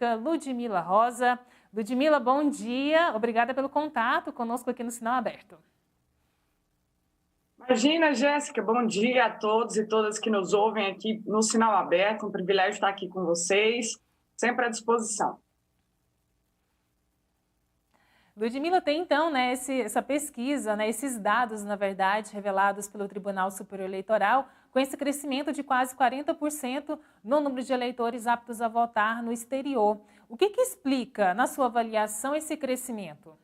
Ludmila Rosa. Ludmila, bom dia. Obrigada pelo contato conosco aqui no Sinal Aberto. Imagina, Jéssica, bom dia a todos e todas que nos ouvem aqui no Sinal Aberto. Um privilégio estar aqui com vocês, sempre à disposição. Ludmila, tem então, né, essa pesquisa, né, esses dados, na verdade, revelados pelo Tribunal Superior Eleitoral, com esse crescimento de quase 40% no número de eleitores aptos a votar no exterior. O que explica, na sua avaliação, esse crescimento?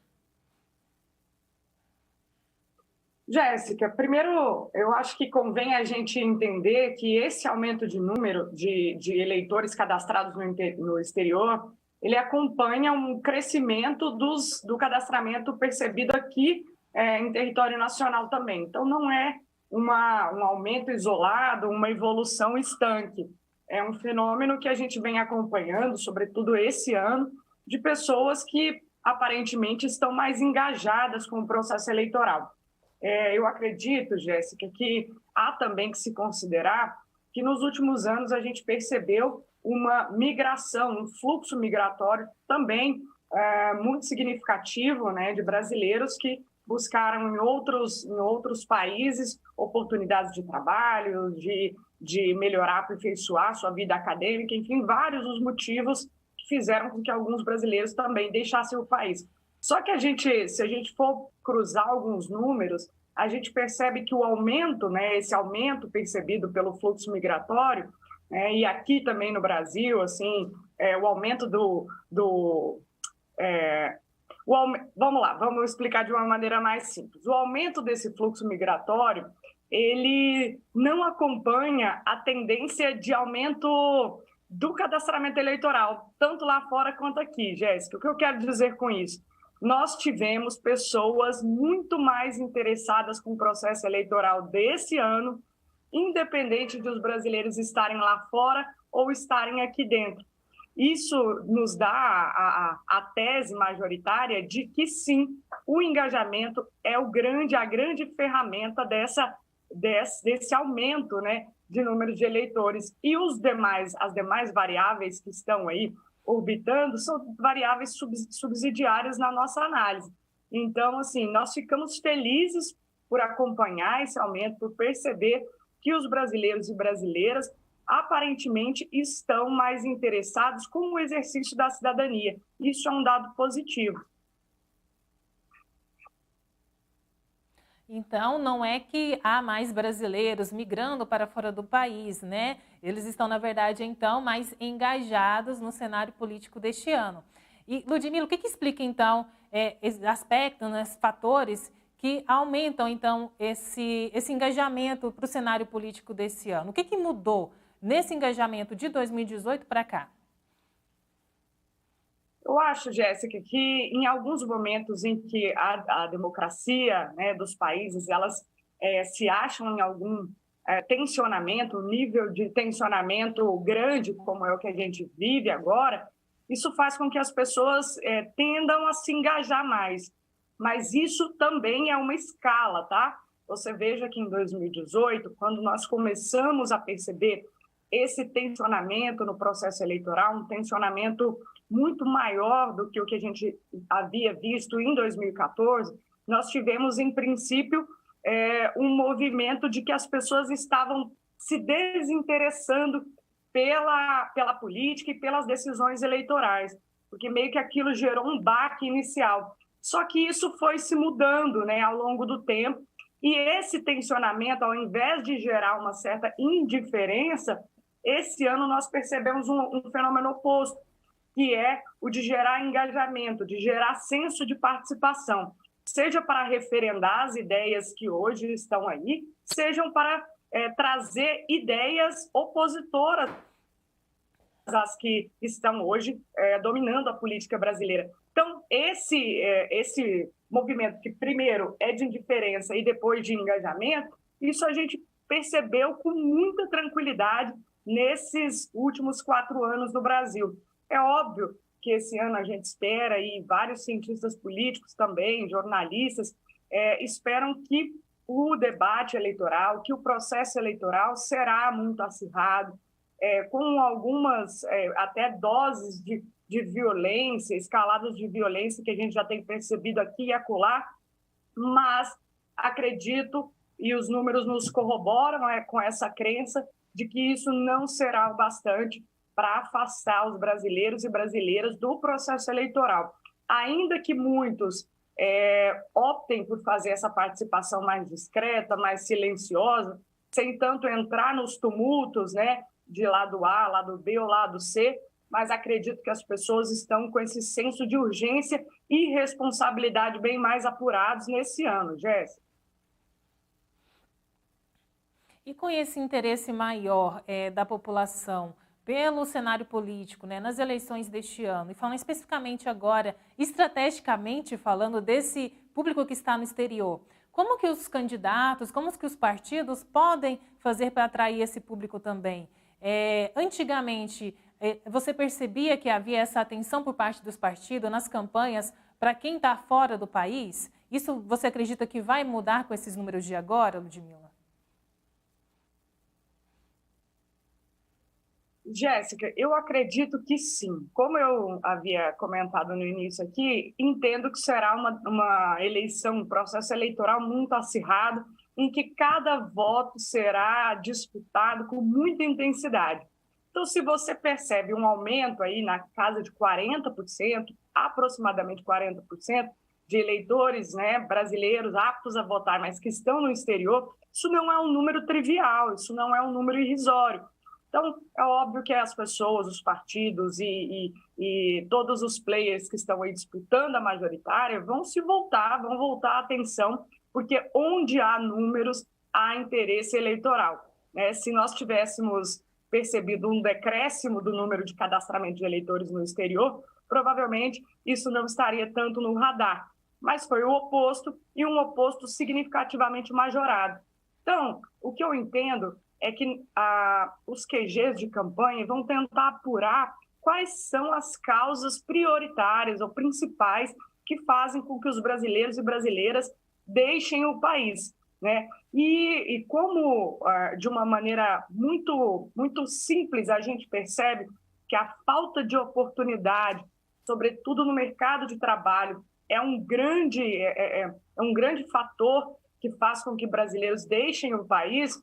Jéssica, primeiro, eu acho que convém a gente entender que esse aumento de número de eleitores cadastrados no exterior, ele acompanha um crescimento do cadastramento percebido aqui em território nacional também. Então, não é um aumento isolado, uma evolução estanque. É um fenômeno que a gente vem acompanhando, sobretudo esse ano, de pessoas que aparentemente estão mais engajadas com o processo eleitoral. Eu acredito, Jéssica, que há também que se considerar que nos últimos anos a gente percebeu uma migração, um fluxo migratório também muito significativo, né, de brasileiros que buscaram em outros países oportunidades de trabalho, de melhorar, aperfeiçoar sua vida acadêmica, enfim, vários os motivos que fizeram com que alguns brasileiros também deixassem o país. Só que se a gente for cruzar alguns números, a gente percebe que o aumento, né, esse aumento percebido pelo fluxo migratório, e aqui também no Brasil, assim, o aumento vamos lá, vamos explicar de uma maneira mais simples. O aumento desse fluxo migratório, ele não acompanha a tendência de aumento do cadastramento eleitoral, tanto lá fora quanto aqui, Jéssica. O que eu quero dizer com isso? Nós tivemos pessoas muito mais interessadas com o processo eleitoral desse ano, independente de os brasileiros estarem lá fora ou estarem aqui dentro. Isso nos dá a tese majoritária de que, sim, o engajamento é a grande ferramenta desse aumento, né, de número de eleitores. E as demais variáveis que estão aí orbitando são variáveis subsidiárias na nossa análise. Então, assim, nós ficamos felizes por acompanhar esse aumento, por perceber que os brasileiros e brasileiras aparentemente estão mais interessados com o exercício da cidadania. Isso é um dado positivo. Então, não é que há mais brasileiros migrando para fora do país, né? Eles estão, na verdade, então, mais engajados no cenário político deste ano. E, Ludmila, o que explica, então, esse aspecto, né, fatores que aumentam, então, esse engajamento para o cenário político desse ano? O que mudou nesse engajamento de 2018 para cá? Eu acho, Jéssica, que em alguns momentos em que a democracia, né, dos países, elas se acham em algum tensionamento, nível de tensionamento grande, como é o que a gente vive agora, isso faz com que as pessoas tendam a se engajar mais. Mas isso também é uma escala, tá? Você veja que em 2018, quando nós começamos a perceber esse tensionamento no processo eleitoral, um tensionamento muito maior do que o que a gente havia visto em 2014, nós tivemos, em princípio, um movimento de que as pessoas estavam se desinteressando pela política e pelas decisões eleitorais, porque meio que aquilo gerou um baque inicial. Só que isso foi se mudando, né, ao longo do tempo, e esse tensionamento, ao invés de gerar uma certa indiferença, esse ano nós percebemos um fenômeno oposto, que é o de gerar engajamento, de gerar senso de participação, seja para referendar as ideias que hoje estão aí, sejam para trazer ideias opositoras às que estão hoje dominando a política brasileira. Então, esse movimento que primeiro é de indiferença e depois de engajamento, isso a gente percebeu com muita tranquilidade nesses últimos 4 anos no Brasil. É óbvio que esse ano a gente espera, e vários cientistas políticos também, jornalistas, esperam que o debate eleitoral, que o processo eleitoral será muito acirrado, com algumas até doses de violência, escaladas de violência que a gente já tem percebido aqui e acolá, mas acredito, e os números nos corroboram com essa crença, de que isso não será o bastante para afastar os brasileiros e brasileiras do processo eleitoral. Ainda que muitos optem por fazer essa participação mais discreta, mais silenciosa, sem tanto entrar nos tumultos, né, de lado A, lado B ou lado C, mas acredito que as pessoas estão com esse senso de urgência e responsabilidade bem mais apurados nesse ano, Jéssica. E com esse interesse maior da população pelo cenário político, né, nas eleições deste ano, e falando especificamente agora, estrategicamente falando desse público que está no exterior, como que os candidatos, como que os partidos podem fazer para atrair esse público também? Antigamente, você percebia que havia essa atenção por parte dos partidos nas campanhas para quem está fora do país? Isso você acredita que vai mudar com esses números de agora, Ludmila? Jéssica, eu acredito que sim. Como eu havia comentado no início aqui, entendo que será uma eleição, um processo eleitoral muito acirrado, em que cada voto será disputado com muita intensidade. Então, se você percebe um aumento aí na casa de 40%, aproximadamente 40%, de eleitores, né, brasileiros aptos a votar, mas que estão no exterior, isso não é um número trivial, isso não é um número irrisório. Então, é óbvio que as pessoas, os partidos e todos os players que estão aí disputando a majoritária vão voltar a atenção, porque onde há números, há interesse eleitoral, né? Se nós tivéssemos percebido um decréscimo do número de cadastramento de eleitores no exterior, provavelmente isso não estaria tanto no radar, mas foi o oposto, e um oposto significativamente majorado. Então, o que eu entendo é que os QGs de campanha vão tentar apurar quais são as causas prioritárias ou principais que fazem com que os brasileiros e brasileiras deixem o país, né? E como, de uma maneira muito, muito simples, a gente percebe que a falta de oportunidade, sobretudo no mercado de trabalho, é um grande fator que faz com que brasileiros deixem o país.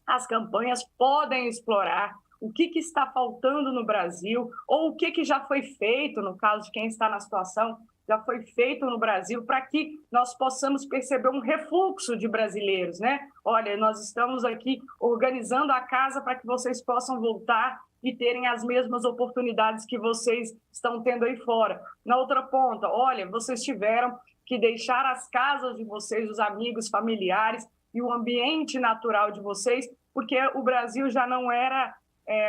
As campanhas podem explorar o que está faltando no Brasil ou o que já foi feito, no caso de quem está na situação, já foi feito no Brasil, para que nós possamos perceber um refluxo de brasileiros, né? Olha, nós estamos aqui organizando a casa para que vocês possam voltar e terem as mesmas oportunidades que vocês estão tendo aí fora. Na outra ponta, olha, vocês tiveram que deixar as casas de vocês, os amigos, familiares, e o ambiente natural de vocês, porque o Brasil já não era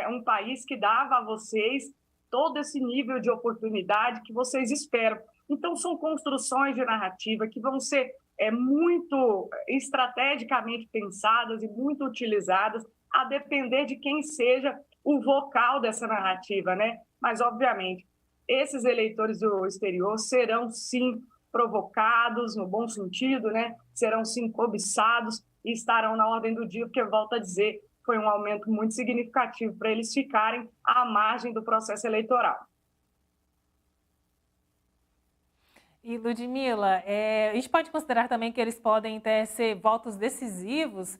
um país que dava a vocês todo esse nível de oportunidade que vocês esperam. Então, são construções de narrativa que vão ser muito estrategicamente pensadas e muito utilizadas, a depender de quem seja o vocal dessa narrativa, né? Mas, obviamente, esses eleitores do exterior serão, sim, provocados, no bom sentido, né? Serão sim cobiçados e estarão na ordem do dia, porque, volto a dizer, foi um aumento muito significativo para eles ficarem à margem do processo eleitoral. E, Ludmila, a gente pode considerar também que eles podem ser votos decisivos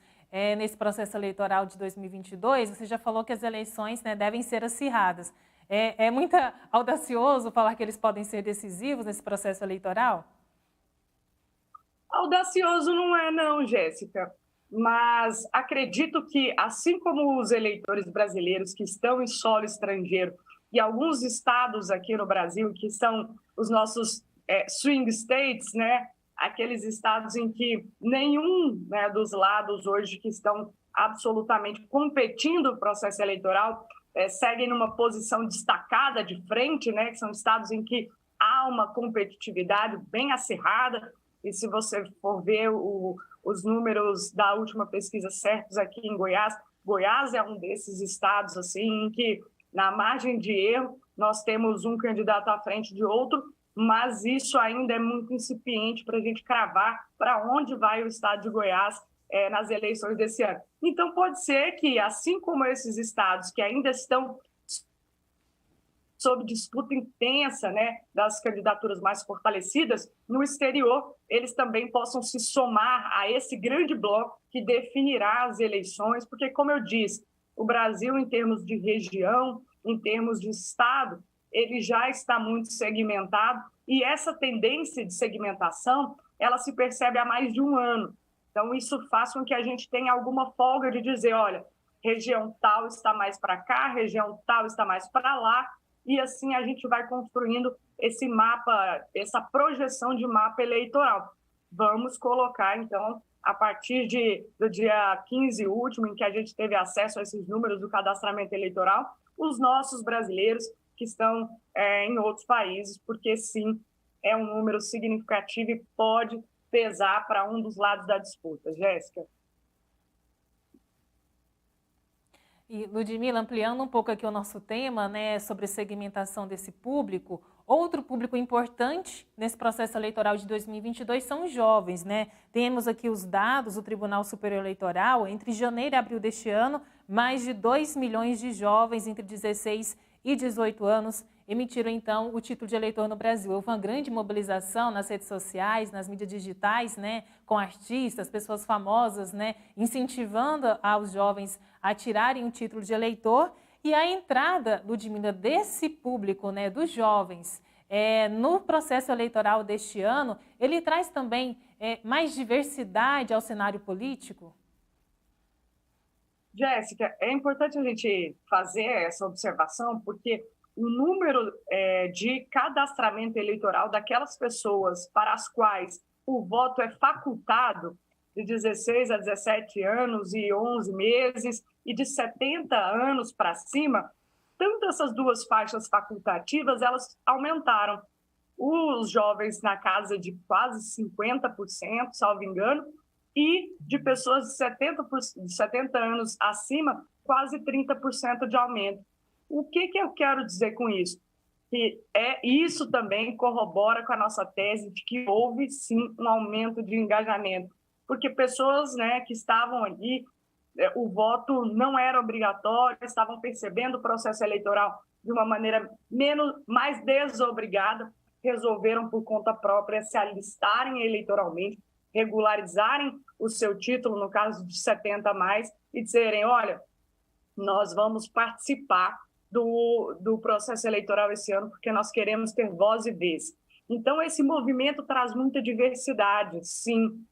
nesse processo eleitoral de 2022? Você já falou que as eleições, né, devem ser acirradas. É muito audacioso falar que eles podem ser decisivos nesse processo eleitoral? Audacioso não é, não, Jéssica. Mas acredito que, assim como os eleitores brasileiros que estão em solo estrangeiro e alguns estados aqui no Brasil, que são os nossos swing states, né? Aqueles estados em que nenhum, né, dos lados hoje que estão absolutamente competindo no processo eleitoral seguem numa posição destacada de frente, né? Que são estados em que há uma competitividade bem acirrada. E se você for ver os números da última pesquisa certos aqui em Goiás, Goiás é um desses estados assim, em que, na margem de erro, nós temos um candidato à frente de outro, mas isso ainda é muito incipiente para a gente cravar para onde vai o estado de Goiás nas eleições desse ano. Então, pode ser que, assim como esses estados que ainda estão sob disputa intensa, né, das candidaturas mais fortalecidas, no exterior, eles também possam se somar a esse grande bloco que definirá as eleições, porque, como eu disse, o Brasil, em termos de região, em termos de estado, ele já está muito segmentado, e essa tendência de segmentação, ela se percebe há mais de um ano. Então, isso faz com que a gente tenha alguma folga de dizer, olha, região tal está mais para cá, região tal está mais para lá, e assim a gente vai construindo esse mapa, essa projeção de mapa eleitoral. Vamos colocar, então, a partir do dia 15 último, em que a gente teve acesso a esses números do cadastramento eleitoral, os nossos brasileiros que estão em outros países, porque sim, é um número significativo e pode pesar para um dos lados da disputa. Jéssica. E, Ludmila, ampliando um pouco aqui o nosso tema, né, sobre segmentação desse público, outro público importante nesse processo eleitoral de 2022 são os jovens, né? Temos aqui os dados do Tribunal Superior Eleitoral, entre janeiro e abril deste ano, mais de 2 milhões de jovens entre 16 e 18 anos emitiram, então, o título de eleitor no Brasil. Houve uma grande mobilização nas redes sociais, nas mídias digitais, né, com artistas, pessoas famosas, né, incentivando aos jovens a tirarem o título de eleitor. E a entrada, Ludmila, desse público, né, dos jovens, no processo eleitoral deste ano, ele traz também mais diversidade ao cenário político? Jéssica, é importante a gente fazer essa observação, porque o número de cadastramento eleitoral daquelas pessoas para as quais o voto é facultado, de 16 a 17 anos e 11 meses, e de 70 anos para cima, tanto essas duas faixas facultativas, elas aumentaram. Os jovens na casa de quase 50%, salvo engano, e de pessoas de 70 anos acima, quase 30% de aumento. O que eu quero dizer com isso? Que isso também corrobora com a nossa tese de que houve, sim, um aumento de engajamento, porque pessoas, né, que estavam ali, o voto não era obrigatório, estavam percebendo o processo eleitoral de uma maneira mais desobrigada, resolveram por conta própria se alistarem eleitoralmente, regularizarem o seu título, no caso de 70 a mais, e dizerem, olha, nós vamos participar do processo eleitoral esse ano, porque nós queremos ter voz e vez. Então, esse movimento traz muita diversidade, sim.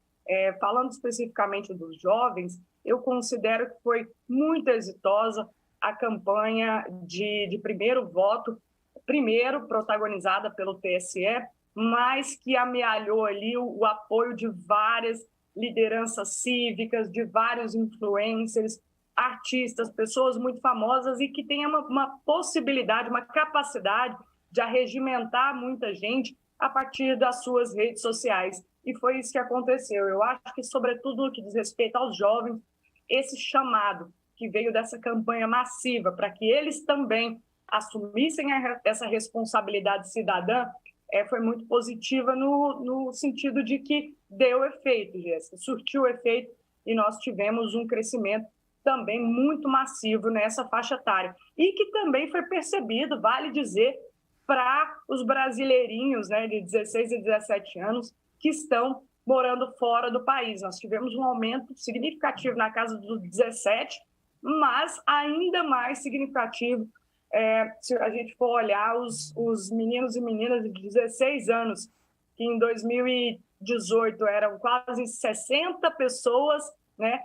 Falando especificamente dos jovens, eu considero que foi muito exitosa a campanha de primeiro voto, primeiro protagonizada pelo TSE, mas que amealhou ali o apoio de várias lideranças cívicas, de vários influencers, artistas, pessoas muito famosas e que tenham uma possibilidade, uma capacidade de arregimentar muita gente a partir das suas redes sociais. E foi isso que aconteceu. Eu acho que, sobretudo, no que diz respeito aos jovens, esse chamado que veio dessa campanha massiva para que eles também assumissem essa responsabilidade cidadã foi muito positiva no sentido de que deu efeito, Jéssica, surtiu efeito e nós tivemos um crescimento também muito massivo nessa faixa etária. E que também foi percebido, vale dizer, para os brasileirinhos, né, de 16 e 17 anos que estão morando fora do país. Nós tivemos um aumento significativo na casa dos 17, mas ainda mais significativo se a gente for olhar os meninos e meninas de 16 anos, que em 2018 eram quase 60 pessoas, né,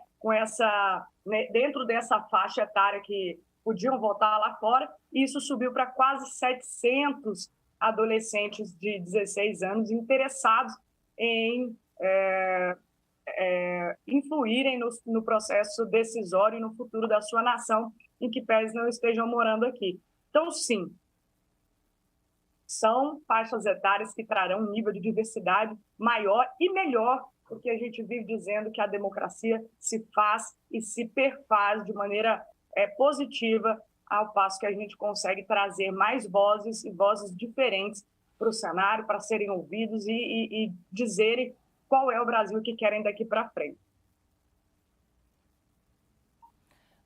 dentro dessa faixa etária que podiam votar lá fora, e isso subiu para quase 700 adolescentes de 16 anos interessados em influírem no processo decisório e no futuro da sua nação, em que pés não estejam morando aqui. Então, sim, são faixas etárias que trarão um nível de diversidade maior e melhor, porque a gente vive dizendo que a democracia se faz e se perfaz de maneira positiva, ao passo que a gente consegue trazer mais vozes e vozes diferentes para o cenário, para serem ouvidos e dizerem qual é o Brasil que querem daqui para frente.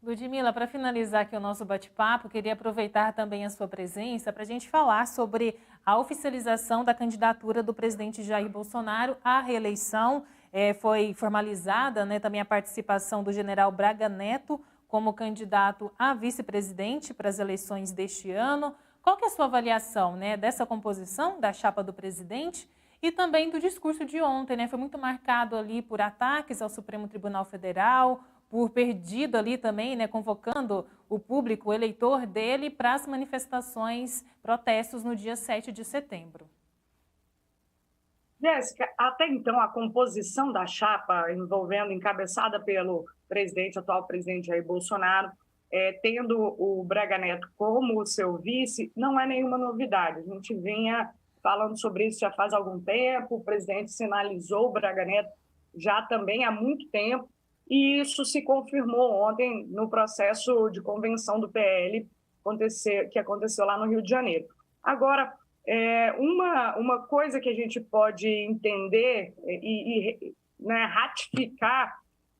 Ludmila, para finalizar aqui o nosso bate-papo, queria aproveitar também a sua presença para a gente falar sobre a oficialização da candidatura do presidente Jair Bolsonaro à reeleição. Foi formalizada, né, também a participação do general Braga Neto como candidato a vice-presidente para as eleições deste ano. Qual que é a sua avaliação, né, dessa composição da chapa do presidente e também do discurso de ontem, né? Foi muito marcado ali por ataques ao Supremo Tribunal Federal, por perdido ali também, né, convocando o público, o eleitor dele, para as manifestações, protestos no dia 7 de setembro. Jéssica, até então a composição da chapa encabeçada pelo atual presidente Jair Bolsonaro, tendo o Braga Neto como seu vice, não é nenhuma novidade. A gente vinha falando sobre isso já faz algum tempo, o presidente sinalizou o Braga Neto já também há muito tempo, e isso se confirmou ontem no processo de convenção do PL que aconteceu lá no Rio de Janeiro. Agora, uma coisa que a gente pode entender né, ratificar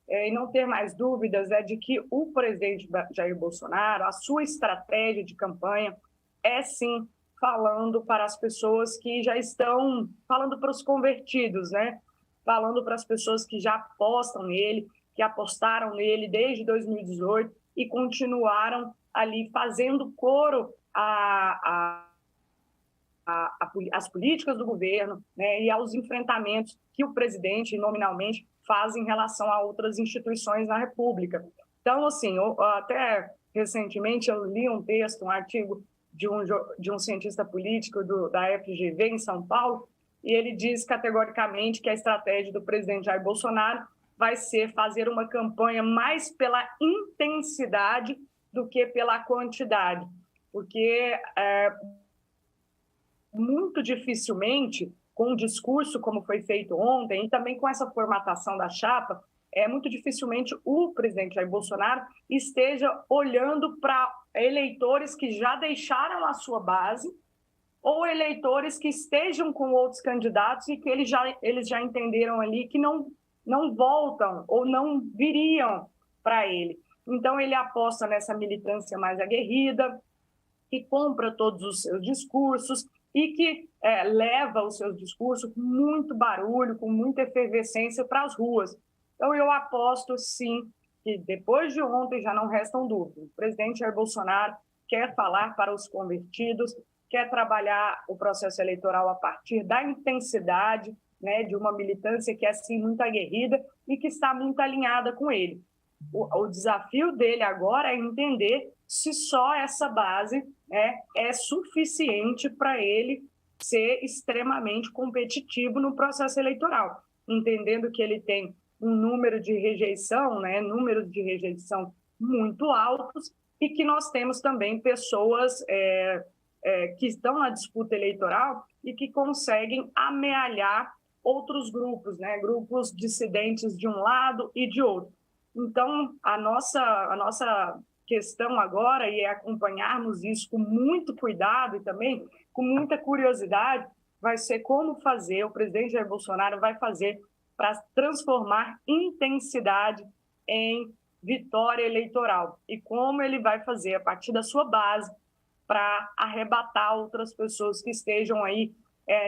e não ter mais dúvidas é de que o presidente Jair Bolsonaro, a sua estratégia de campanha é sim falando para as pessoas que já estão, falando para os convertidos, né? Falando para as pessoas que já apostam nele, que apostaram nele desde 2018 e continuaram ali fazendo coro às políticas do governo, né, e aos enfrentamentos que o presidente, nominalmente, faz em relação a outras instituições na República. Então, assim, até recentemente eu li um texto, um artigo de um cientista político da FGV em São Paulo, e ele diz categoricamente que a estratégia do presidente Jair Bolsonaro vai ser fazer uma campanha mais pela intensidade do que pela quantidade, porque muito dificilmente, com um discurso como foi feito ontem, e também com essa formatação da chapa, muito dificilmente o presidente Jair Bolsonaro esteja olhando para eleitores que já deixaram a sua base ou eleitores que estejam com outros candidatos e que eles já entenderam ali que não voltam ou não viriam para ele. Então, ele aposta nessa militância mais aguerrida, que compra todos os seus discursos e que leva os seus discursos com muito barulho, com muita efervescência para as ruas. Então, eu aposto, sim, que depois de ontem já não restam dúvidas. O presidente Jair Bolsonaro quer falar para os convertidos, quer trabalhar o processo eleitoral a partir da intensidade, né, de uma militância que é, assim, muito aguerrida e que está muito alinhada com ele. O desafio dele agora é entender se só essa base é suficiente para ele ser extremamente competitivo no processo eleitoral, entendendo que ele tem um número de rejeição, números de rejeição muito altos, e que nós temos também pessoas que estão na disputa eleitoral e que conseguem amealhar outros grupos, grupos dissidentes de um lado e de outro. Então, a nossa questão agora é acompanharmos isso com muito cuidado e também com muita curiosidade, vai ser como fazer, o presidente Jair Bolsonaro vai fazer para transformar intensidade em vitória eleitoral e como ele vai fazer a partir da sua base para arrebatar outras pessoas que estejam aí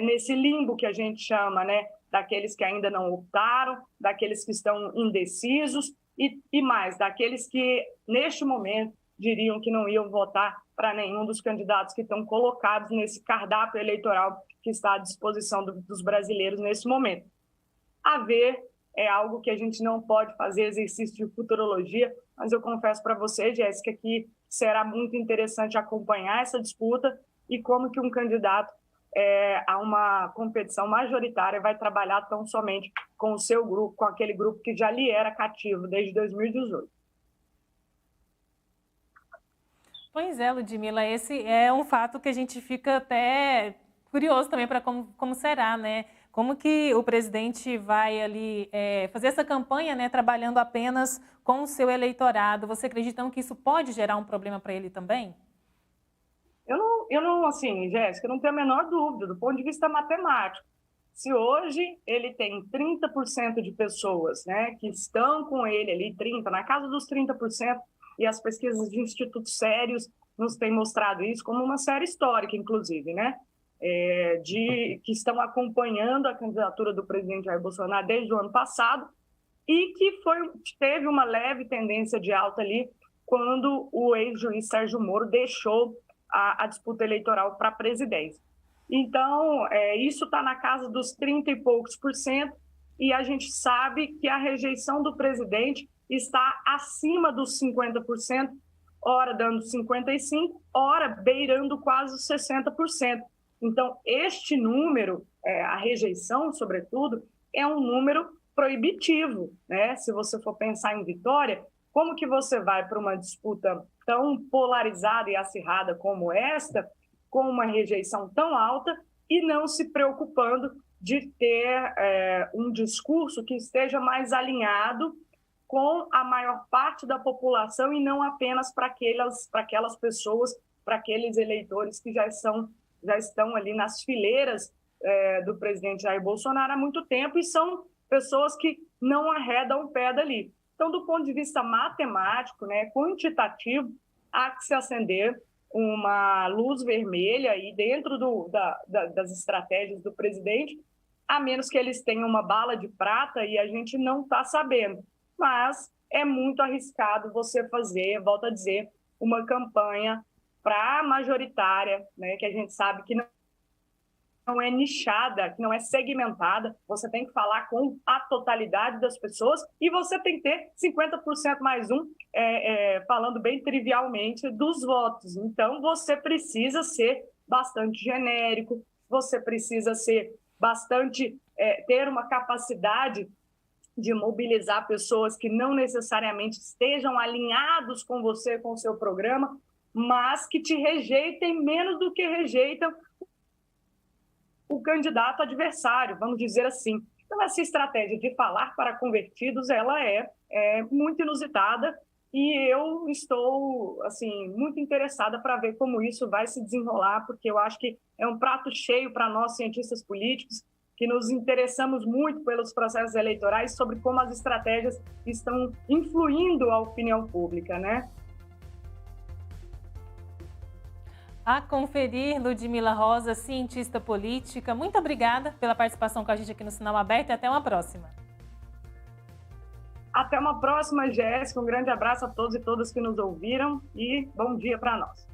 nesse limbo que a gente chama, daqueles que ainda não optaram, daqueles que estão indecisos e mais, daqueles que, neste momento, diriam que não iam votar para nenhum dos candidatos que estão colocados nesse cardápio eleitoral que está à disposição dos brasileiros nesse momento. A ver, é algo que a gente não pode fazer exercício de futurologia, mas eu confesso para você, Jéssica, que será muito interessante acompanhar essa disputa e como que um candidato a uma competição majoritária vai trabalhar tão somente com o seu grupo, com aquele grupo que já lhe era cativo desde 2018. Pois é, Ludmila, esse é um fato que a gente fica até curioso também para como será, né? Como que o presidente vai ali fazer essa campanha, trabalhando apenas com o seu eleitorado? Você acredita que isso pode gerar um problema para ele também? Eu não, assim, Jéssica, eu não tenho a menor dúvida, do ponto de vista matemático. Se hoje ele tem 30% de pessoas que estão com ele ali, 30%, na casa dos 30%, e as pesquisas de institutos sérios nos têm mostrado isso como uma série histórica, inclusive, né? Que estão acompanhando a candidatura do presidente Jair Bolsonaro desde o ano passado e que teve uma leve tendência de alta ali quando o ex-juiz Sérgio Moro deixou a disputa eleitoral para a presidência. Então, isso está na casa dos 30 e poucos por cento, e a gente sabe que a rejeição do presidente está acima dos 50%, ora dando 55%, ora beirando quase os 60%. Então, este número, a rejeição, sobretudo, é um número proibitivo, né? Se você for pensar em vitória, como que você vai para uma disputa tão polarizada e acirrada como esta, com uma rejeição tão alta, e não se preocupando de ter um discurso que esteja mais alinhado com a maior parte da população e não apenas para aquelas pessoas, para aqueles eleitores que já estão ali nas fileiras do presidente Jair Bolsonaro há muito tempo e são pessoas que não arredam o pé dali. Então, do ponto de vista matemático, né, quantitativo, há que se acender uma luz vermelha aí dentro das estratégias do presidente, a menos que eles tenham uma bala de prata e a gente não está sabendo. Mas é muito arriscado você fazer, volto a dizer, uma campanha para majoritária, né, que a gente sabe que não é nichada, que não é segmentada, você tem que falar com a totalidade das pessoas e você tem que ter 50% mais um, falando bem trivialmente, dos votos. Então, você precisa ser bastante genérico, você precisa ser bastante, ter uma capacidade de mobilizar pessoas que não necessariamente estejam alinhados com você, com o seu programa, mas que te rejeitem menos do que rejeitam o candidato adversário, vamos dizer assim. Então, essa estratégia de falar para convertidos, ela é muito inusitada e eu estou, assim, muito interessada para ver como isso vai se desenrolar, porque eu acho que é um prato cheio para nós, cientistas políticos, que nos interessamos muito pelos processos eleitorais sobre como as estratégias estão influindo a opinião pública, né? A conferir, Ludmila Rosa, cientista política. Muito obrigada pela participação com a gente aqui no Sinal Aberto e até uma próxima. Até uma próxima, Jéssica. Um grande abraço a todos e todas que nos ouviram e bom dia para nós.